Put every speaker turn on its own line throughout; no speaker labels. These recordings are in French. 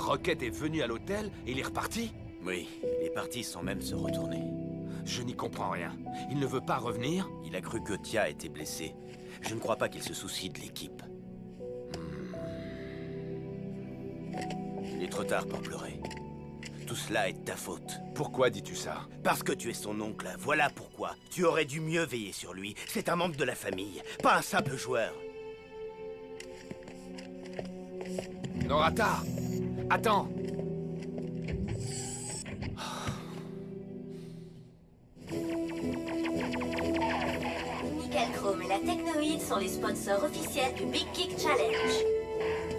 Rocket est venu à l'hôtel et il est reparti?
Oui, il est parti sans même se retourner.
Je n'y comprends rien. Il ne veut pas revenir?
Il a cru que Tia était blessée. Je ne crois pas qu'il se soucie de l'équipe. Il est trop tard pour pleurer. Tout cela est de ta faute.
Pourquoi dis-tu ça?
Parce que tu es son oncle, voilà pourquoi. Tu aurais dû mieux veiller sur lui. C'est un membre de la famille, pas un simple joueur.
Norata! Attends!
Nickel Chrome et la Technoïde sont les sponsors officiels du Big Kick Challenge.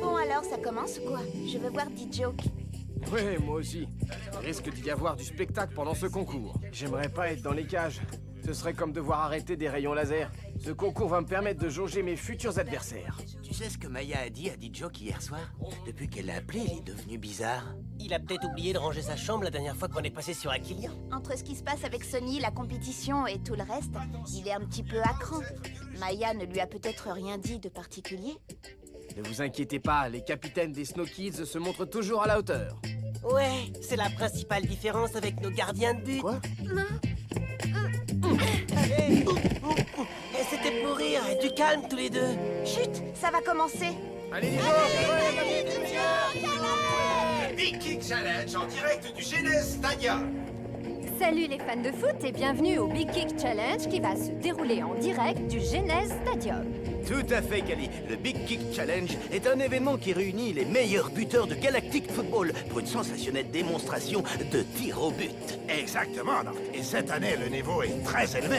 Bon alors, ça commence ou quoi? Je veux voir D-Joke.
Ouais, moi aussi. Il risque d'y avoir du spectacle pendant ce concours. J'aimerais pas être dans les cages. Ce serait comme devoir arrêter des rayons laser. Ce concours va me permettre de jauger mes futurs adversaires.
Tu sais ce que Maya a dit à D-Joke hier soir? Depuis qu'elle l'a appelé, il est devenu bizarre.
Il a peut-être oublié de ranger sa chambre la dernière fois qu'on est passé sur Aquilian.
Entre ce qui se passe avec Sony, la compétition et tout le reste, il est un petit peu à cran. Maya ne lui a peut-être rien dit de particulier.
Ne vous inquiétez pas, les capitaines des Snow Kids se montrent toujours à la hauteur.
Ouais, c'est la principale différence avec nos gardiens de but.
Quoi?
Allez. Et c'était pour rire, du calme tous les deux.
Chut, ça va commencer.
Allez, les
Big Kick Challenge en direct du Genèse Stadium.
Salut les fans de foot et bienvenue au Big Kick Challenge qui va se dérouler en direct du Genèse Stadium.
Tout à fait, Kali. Le Big Kick Challenge est un événement qui réunit les meilleurs buteurs de Galactic Football pour une sensationnelle démonstration de tir au but.
Exactement, Nord. Et cette année, le niveau est très élevé.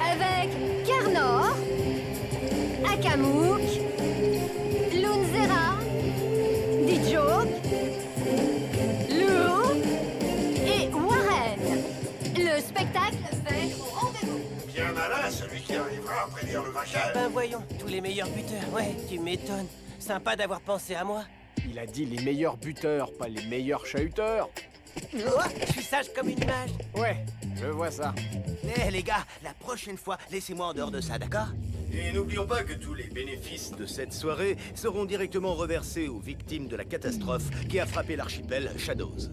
Avec Kernor, Akamouk, Lunzera, D-Joke, Lou et Warren. Le spectacle va être au rendez-vous.
Bien malin, celui qui arrivera à prédire le vainqueur.
Ben voyons, tous les meilleurs buteurs, ouais, tu m'étonnes. Sympa d'avoir pensé à moi.
Il a dit les meilleurs buteurs, pas les meilleurs chahuteurs.
Oh, je suis sage comme une image.
Ouais, je vois ça.
Eh les gars, la prochaine fois, laissez-moi en dehors de ça, d'accord? Et n'oublions pas que tous les bénéfices de cette soirée seront directement reversés aux victimes de la catastrophe qui a frappé l'archipel Shadows.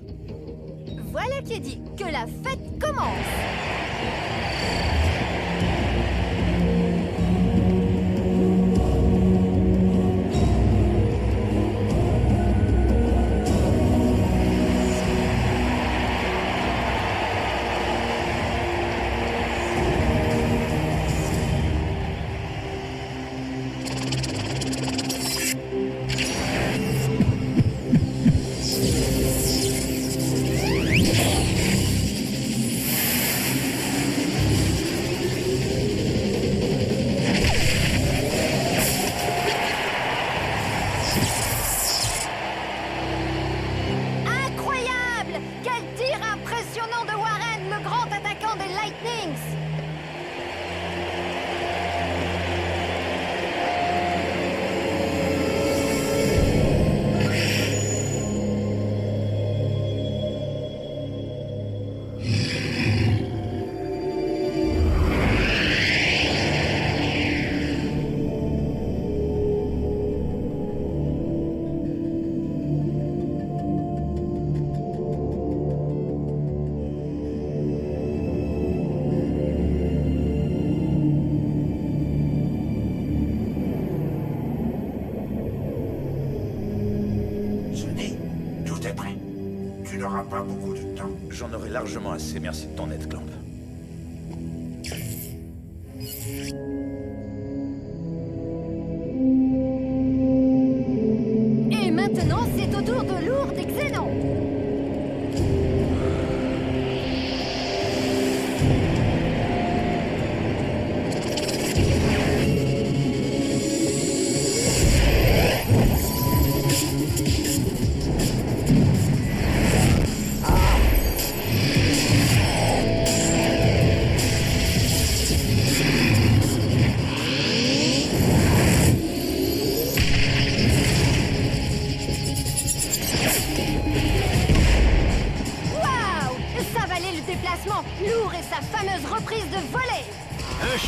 Voilà qui est dit, que la fête commence. Incroyable! Quel tir impressionnant de Warren, le grand attaquant des Lightnings!
Sonny, tout est prêt. Tu n'auras pas beaucoup de temps.
J'en aurai largement assez, merci de ton aide, Clamp.
Et maintenant, c'est au tour de Lourdes et Xénon.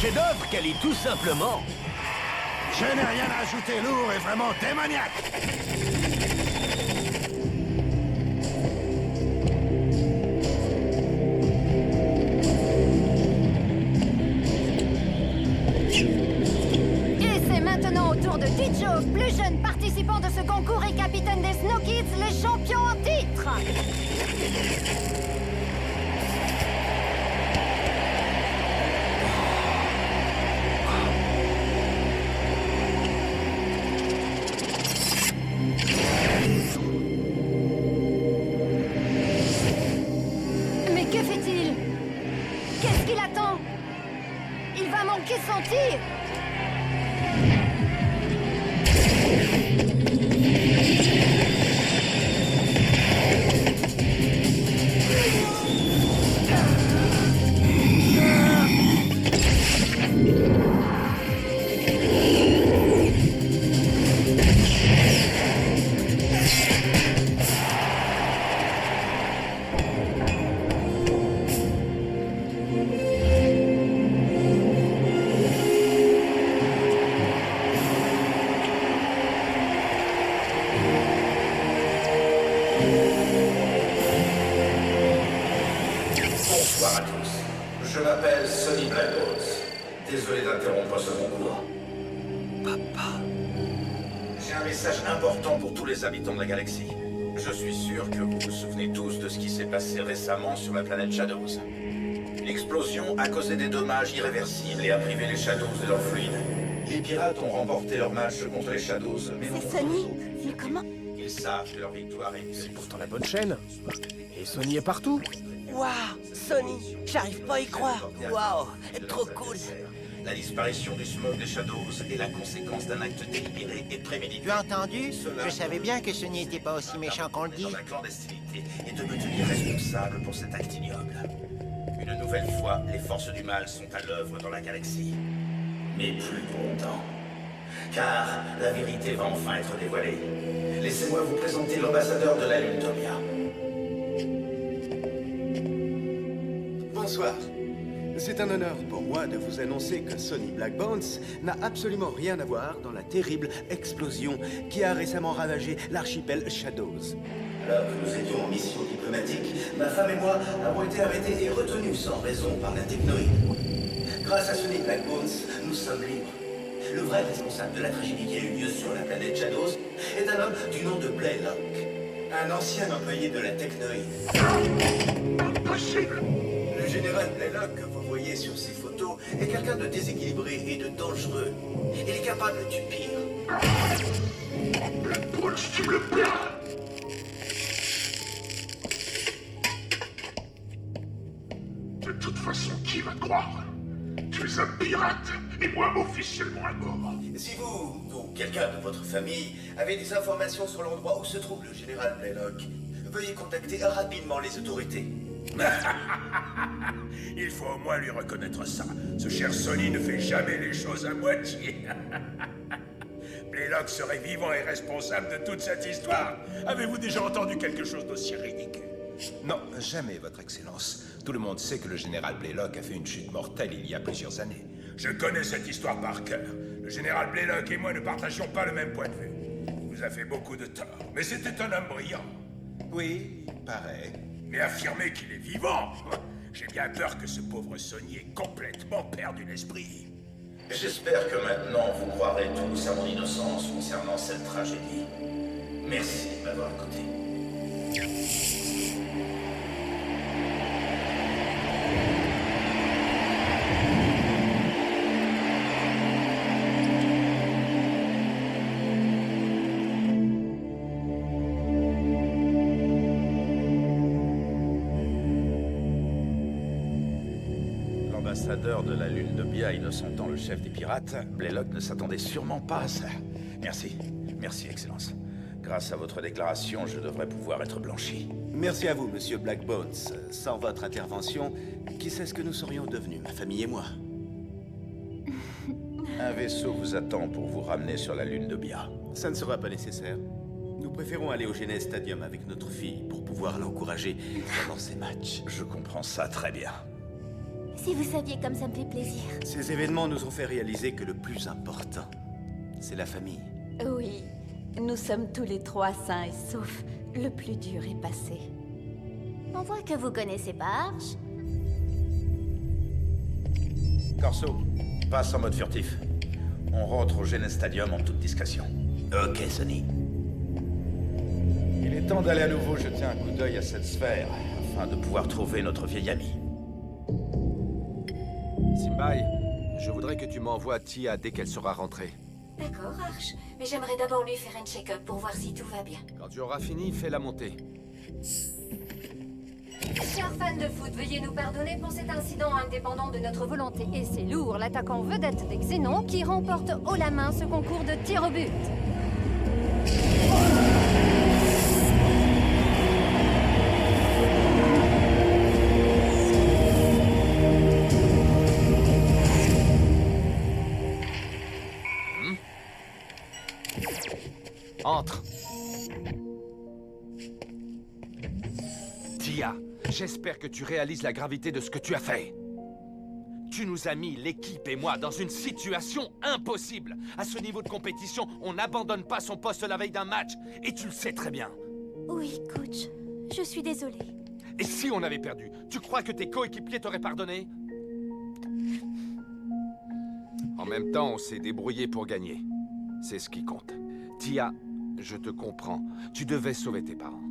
chef-d'œuvre, Kali, tout simplement.
Je n'ai rien à ajouter, lourd est vraiment démoniaque.
Et c'est maintenant au tour de Tijo, plus jeune participant de ce concours et capitaine des Snow Kids, les champions en titre. Mais que fait-il? Qu'est-ce qu'il attend? Il va manquer son tir.
Bonsoir à tous. Je m'appelle Sonny Blackbones. Désolé d'interrompre ce concours. Papa. J'ai un message important pour tous les habitants de la galaxie. Je suis sûr que vous vous souvenez tous de ce qui s'est passé récemment sur la planète Shadows. L'explosion a causé des dommages irréversibles et a privé les Shadows de leur fluide. Les pirates ont remporté leur match contre les Shadows, mais non
C'est Sonny. Mais comment?
Ils savent que leur victoire est...
C'est pourtant la bonne chaîne. Et Sonny est partout.
Waouh, Sonny, j'arrive pas à y croire.
Waouh, trop cool.
La disparition du smoke des Shadows est la conséquence d'un acte délibéré et prémédité.
Tu as entendu? Je savais bien que Sonny n'était pas aussi méchant qu'on le dit.
Dans la clandestinité et de me tenir responsable pour cet acte ignoble. Une nouvelle fois, les forces du mal sont à l'œuvre dans la galaxie. Mais plus pour longtemps. Car la vérité va enfin être dévoilée. Laissez-moi vous présenter l'ambassadeur de la Lune Tomia.
Bonsoir. C'est un honneur pour moi de vous annoncer que Sonny Blackbones n'a absolument rien à voir dans la terrible explosion qui a récemment ravagé l'archipel Shadows.
Alors que nous étions en mission diplomatique, ma femme et moi avons été arrêtés et retenus sans raison par la technoïde. Grâce à Sonny Blackbones, nous sommes libres. Le vrai responsable de la tragédie qui a eu lieu sur la planète Shadows est un homme du nom de Blaylock, un ancien employé de la technoïde. Impossible!
Le général Blaylock, que vous voyez sur ces photos, est quelqu'un de déséquilibré et de dangereux. Il est capable du pire.
Blackbones, tu me le perds! De toute façon, qui va te croire? Tu es un pirate, et moi officiellement à mort.
Si vous, ou quelqu'un de votre famille, avez des informations sur l'endroit où se trouve le général Blaylock, veuillez contacter rapidement les autorités.
Il faut au moins lui reconnaître ça. Ce cher Sonny ne fait jamais les choses à moitié. Blaylock serait vivant et responsable de toute cette histoire. Avez-vous déjà entendu quelque chose d'aussi ridicule?
Non, jamais, Votre Excellence. Tout le monde sait que le général Blaylock a fait une chute mortelle il y a plusieurs années.
Je connais cette histoire par cœur. Le général Blaylock et moi ne partagions pas le même point de vue. Il nous a fait beaucoup de tort, mais c'était un homme brillant.
Oui, il paraît.
Mais affirmer qu'il est vivant, j'ai bien peur que ce pauvre Sonny ait complètement perdu l'esprit. J'espère que maintenant vous croirez tous à mon innocence concernant cette tragédie. Merci de m'avoir écouté. L'ambassadeur de la Lune de Bia innocentant le chef des pirates, Blaylock ne s'attendait sûrement pas à ça. Merci. Merci, Excellence. Grâce à votre déclaration, je devrais pouvoir être blanchi.
Merci à vous, Monsieur Blackbones. Sans votre intervention, qui sait ce que nous serions devenus, ma famille et moi?
Un vaisseau vous attend pour vous ramener sur la Lune de Bia.
Ça ne sera pas nécessaire. Nous préférons aller au Genèse Stadium avec notre fille pour pouvoir l'encourager pendant ses matchs.
Je comprends ça très bien.
Si vous saviez comme ça me fait plaisir.
Ces événements nous ont fait réaliser que le plus important, c'est la famille.
Oui, nous sommes tous les trois sains et saufs. Le plus dur est passé.
On voit que vous connaissez pas Arch.
Corso, passe en mode furtif. On rentre au Genèse Stadium en toute discrétion.
Ok, Sonny.
Il est temps d'aller à nouveau jeter un coup d'œil à cette sphère, afin de pouvoir trouver notre vieil ami.
Simbai, je voudrais que tu m'envoies Tia dès qu'elle sera rentrée.
D'accord, Arch. Mais j'aimerais d'abord lui faire un check-up pour voir si tout va bien.
Quand tu auras fini, fais-la monter.
Chers fans de foot, veuillez nous pardonner pour cet incident indépendant de notre volonté. Et c'est Lourd, l'attaquant vedette des Xénons, qui remporte haut la main ce concours de tir au but.
Entre. Tia, j'espère que tu réalises la gravité de ce que tu as fait. Tu nous as mis, l'équipe et moi, dans une situation impossible. À ce niveau de compétition, on n'abandonne pas son poste la veille d'un match. Et tu le sais très bien.
Oui, coach. Je suis désolée.
Et si on avait perdu, tu crois que tes coéquipiers t'auraient pardonné? En même temps, on s'est débrouillé pour gagner. C'est ce qui compte. Tia, je te comprends. Tu devais sauver tes parents.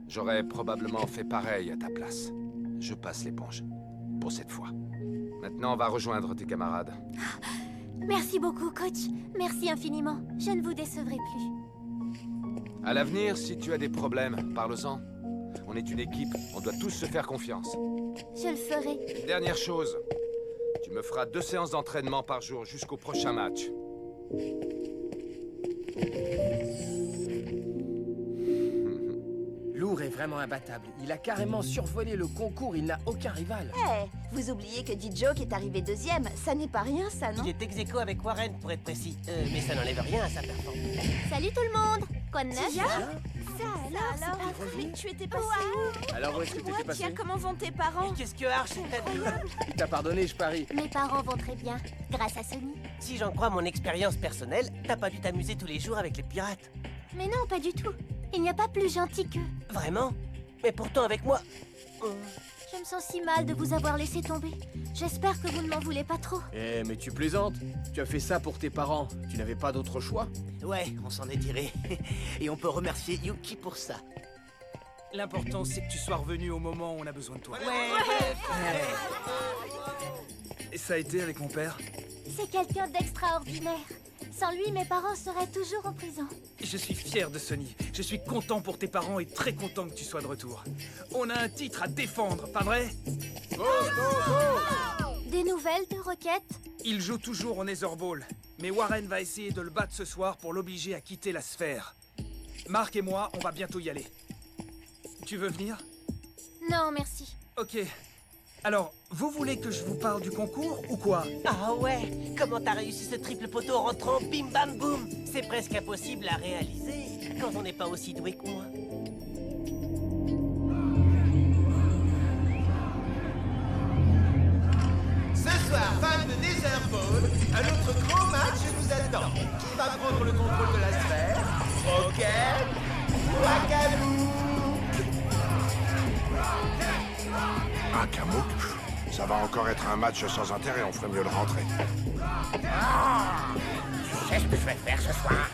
J'aurais probablement fait pareil à ta place. Je passe l'éponge. Pour cette fois. Maintenant, on va rejoindre tes camarades.
Merci beaucoup, coach. Merci infiniment. Je ne vous décevrai plus.
À l'avenir, si tu as des problèmes, parle-en. On est une équipe, on doit tous se faire confiance.
Je le ferai.
Dernière chose, tu me feras 2 séances d'entraînement par jour jusqu'au prochain match.
Lourd est vraiment imbattable. Il a carrément survolé le concours, il n'a aucun rival.
Eh, vous oubliez que D-Joke est arrivé 2e. Ça n'est pas rien, ça, non?
Il est ex aequo avec Warren, pour être précis. Mais ça n'enlève rien à sa performance.
Salut tout le monde. Quoi de neuf?
Tia?
Ça alors, mais tu étais passé où?
Alors où est-ce que t'étais passé?
Tia, comment vont tes parents?
Qu'est-ce que Arch t'a dit?
Il t'a pardonné, je parie.
Mes parents vont très bien, grâce à Sonny.
Si j'en crois mon expérience personnelle, t'as pas dû t'amuser tous les jours avec les pirates.
Mais non, pas du tout. Il n'y a pas plus gentil qu'eux.
Vraiment? Mais pourtant avec moi...
Je me sens si mal de vous avoir laissé tomber. J'espère que vous ne m'en voulez pas trop.
Eh, mais tu plaisantes. Tu as fait ça pour tes parents. Tu n'avais pas d'autre choix.
Ouais, on s'en est tiré. Et on peut remercier Yuki pour ça.
L'important, c'est que tu sois revenu au moment où on a besoin de toi. Et ça a été avec mon père?
C'est quelqu'un d'extraordinaire. Sans lui, mes parents seraient toujours en prison.
Je suis fier de Sonny. Je suis content pour tes parents et très content que tu sois de retour. On a un titre à défendre, pas vrai?
Des nouvelles de Rocket?
Il joue toujours au Netherball, mais Warren va essayer de le battre ce soir pour l'obliger à quitter la sphère. Marc et moi, on va bientôt y aller. Tu veux venir?
Non, merci.
Ok. Alors, vous voulez que je vous parle du concours ou quoi?
Ah ouais? Comment t'as réussi ce triple poteau en rentrant bim bam boum? C'est presque impossible à réaliser quand on n'est pas aussi doué que moi.
Ce soir, fans de Netherball, un autre gros match vous attend. Qui va prendre le contrôle de la sphère? Rocket ou Akamouk?
Akamouk? Ça va encore être un match sans intérêt, on ferait mieux de rentrer.
Tu sais ce que je vais faire ce soir?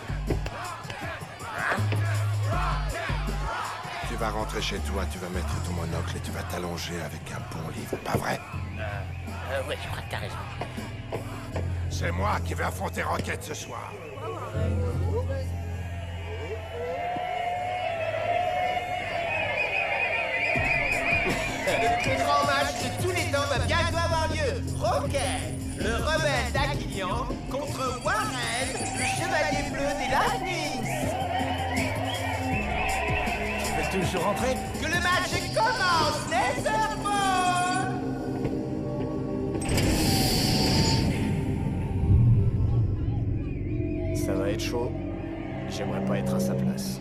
Tu vas rentrer chez toi, tu vas mettre ton monocle et tu vas t'allonger avec un bon livre, pas vrai?
Ouais, je crois que t'as raison.
C'est moi qui vais affronter Rocket ce soir.
Le plus grand match de tous les temps va bientôt avoir lieu. Rocket, le rebelle d'Aquilian, contre Warren, le chevalier bleu des Lightnings.
Tu veux toujours rentrer?
Que le match commence, Netherball!
Ça va être chaud. J'aimerais pas être à sa place.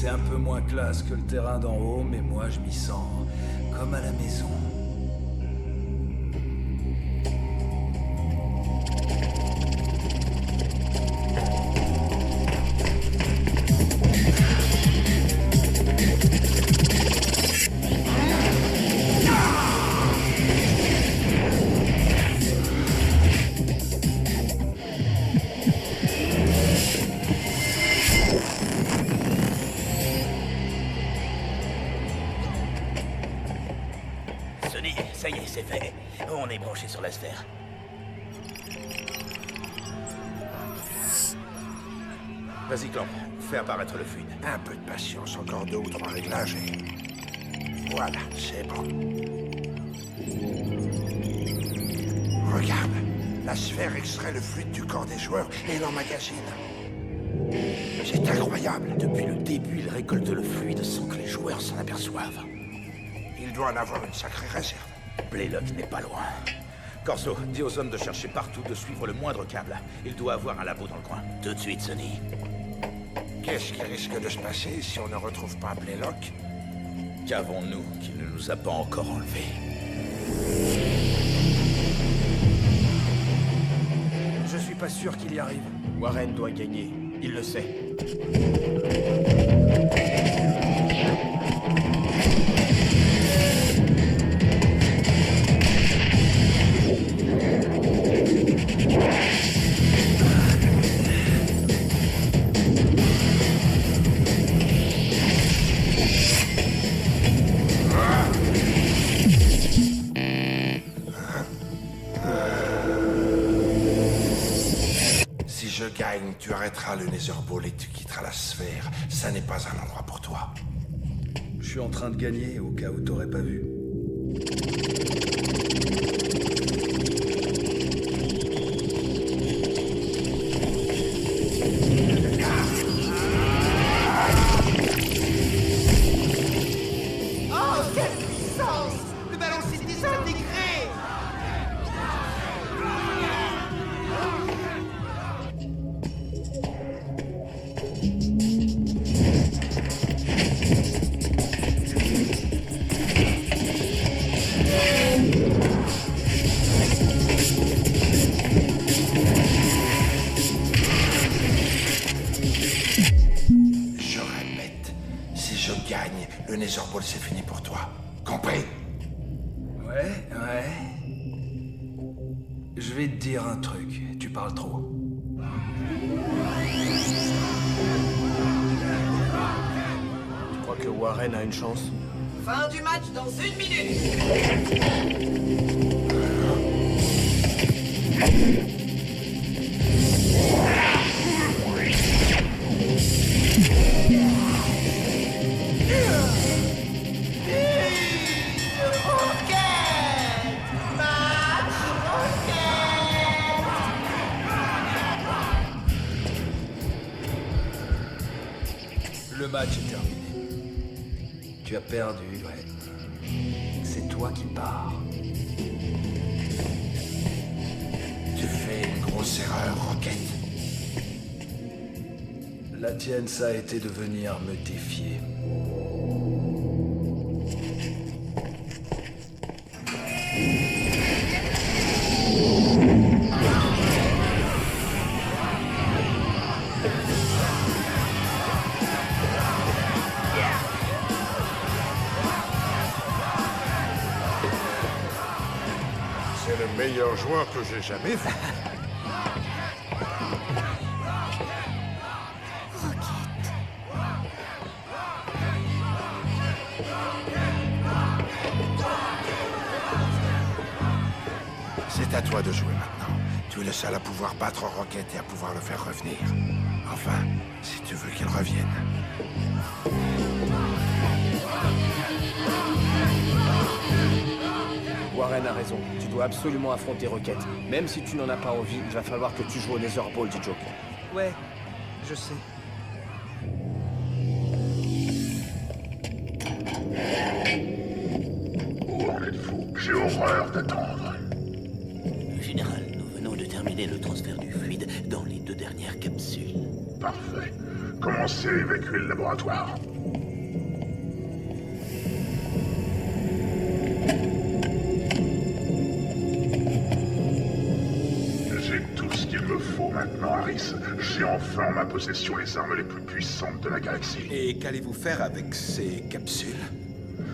c'est un peu moins classe que le terrain d'en haut, mais moi je m'y sens comme à la maison.
Sonny, ça y est, c'est fait. On est branché sur la sphère. Vas-y, Clamp, fais apparaître le fluide.
Un peu de patience, encore 2 ou 3 réglages et... Voilà, c'est bon. Regarde, la sphère extrait le fluide du corps des joueurs et l'emmagasine. C'est incroyable.
Depuis le début, il récolte le fluide sans que les joueurs s'en aperçoivent.
Il doit en avoir une sacrée réserve.
Blaylock n'est pas loin. Corso, dis aux hommes de chercher partout, de suivre le moindre câble. Il doit avoir un labo dans le coin. Tout de suite, Sonny.
Qu'est-ce qui risque de se passer si on ne retrouve pas Blaylock?
Qu'avons-nous qu'il ne nous a pas encore enlevés?
Je suis pas sûr qu'il y arrive.
Warren doit gagner. Il le sait.
Si je gagne, tu arrêteras le Netherball et tu quitteras la sphère. Ça n'est pas un endroit pour toi.
Je suis en train de gagner, au cas où t'aurais pas vu.
Oh, quelle puissance! Le ballon s'est désintégré!
Je répète, si je gagne, le Netherball c'est fini pour toi. Compris?
Ouais. Je vais te dire un truc, tu parles trop.
Tu crois que Warren a une chance?
Fin du match dans 1 minute!
Le match est terminé. Tu as perdu, ouais. C'est toi qui pars.
Tu fais une grosse erreur, Rocket.
La tienne, ça a été de venir me défier.
C'est le meilleur joueur que j'ai jamais vu. C'est à toi de jouer maintenant. Tu es le seul à pouvoir battre Rocket et à pouvoir le faire revenir. Enfin, si tu veux qu'il revienne.
Warren a raison. Tu dois absolument affronter Rocket. Même si tu n'en as pas envie, il va falloir que tu joues au Netherball, dit Joker.
Ouais, je sais.
Où en êtes-vous? J'ai horreur d'attendre.
Général, nous venons de terminer le transfert du fluide dans les 2 dernières capsules.
Parfait. Commencez à évacuer le laboratoire. J'ai tout ce qu'il me faut maintenant, Harris. J'ai enfin en ma possession les armes les plus puissantes de la galaxie.
Et qu'allez-vous faire avec ces capsules?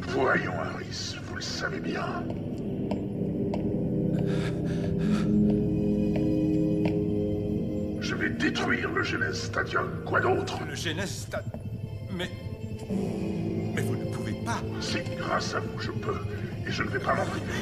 Voyons, Harris, vous le savez bien. Je vais détruire le Genesis Stadium. Quoi d'autre?
Le Genesis Stadium... Mais vous ne pouvez pas.
Si, grâce à vous, je peux. Et je ne vais pas m'en priver.